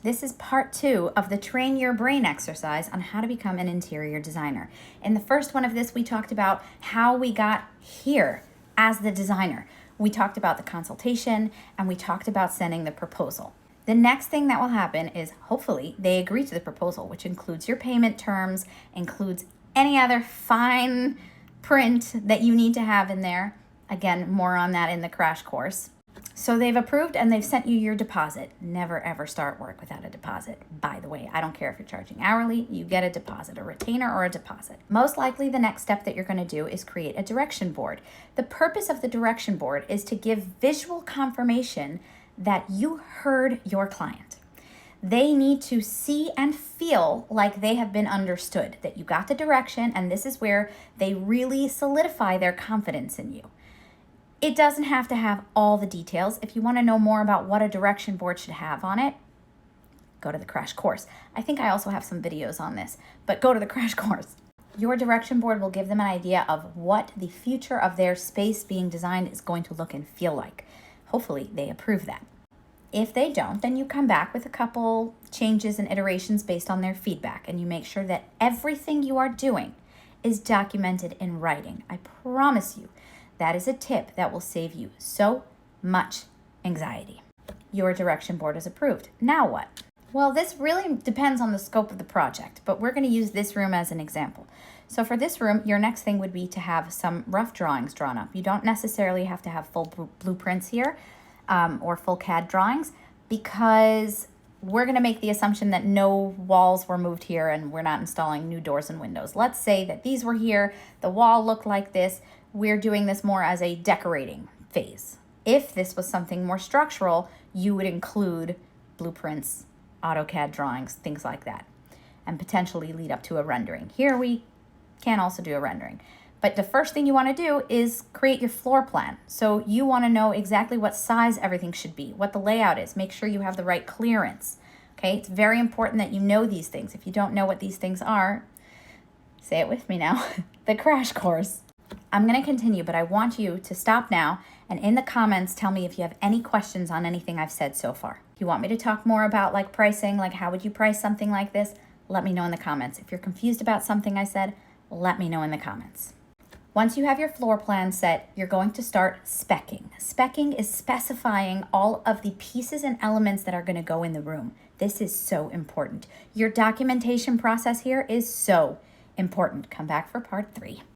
This is part 2 of the Train Your Brain exercise on how to become an interior designer. In the first one of this, we talked about how we got here as the designer. We talked about the consultation and we talked about sending the proposal. The next thing that will happen is hopefully they agree to the proposal, which includes your payment terms, includes any other fine print that you need to have in there. Again, more on that in the crash course. So they've approved and they've sent you your deposit. Never ever start work without a deposit. By the way, I don't care if you're charging hourly, you get a deposit, a retainer or a deposit. Most likely the next step that you're going to do is create a direction board. The purpose of the direction board is to give visual confirmation that you heard your client. They need to see and feel like they have been understood, that you got the direction, and this is where they really solidify their confidence in you. It doesn't have to have all the details. If you want to know more about what a direction board should have on it, go to the crash course. I think I also have some videos on this, but go to the crash course. Your direction board will give them an idea of what the future of their space being designed is going to look and feel like. Hopefully they approve that. If they don't, then you come back with a couple changes and iterations based on their feedback, and you make sure that everything you are doing is documented in writing. I promise you, that is a tip that will save you so much anxiety. Your direction board is approved. Now what? Well, this really depends on the scope of the project, but we're going to use this room as an example. So for this room, your next thing would be to have some rough drawings drawn up. You don't necessarily have to have full blueprints here or full CAD drawings, because we're going to make the assumption that no walls were moved here and we're not installing new doors and windows. Let's say that these were here, the wall looked like this. We're doing this more as a decorating phase. If this was something more structural, you would include blueprints, AutoCAD drawings, things like that, and potentially lead up to a rendering. Here we can also do a rendering. But the first thing you want to do is create your floor plan. So you want to know exactly what size everything should be, what the layout is. Make sure you have the right clearance. Okay, it's very important that you know these things. If you don't know what these things are, say it with me now, the crash course. I'm going to continue, but I want you to stop now and in the comments tell me if you have any questions on anything I've said so far. If you want me to talk more about like pricing, like how would you price something like this, let me know in the comments. If you're confused about something I said, let me know in the comments. Once you have your floor plan set, you're going to start speccing. Speccing is specifying all of the pieces and elements that are going to go in the room. This is so important. Your documentation process here is so important. Come back for part 3.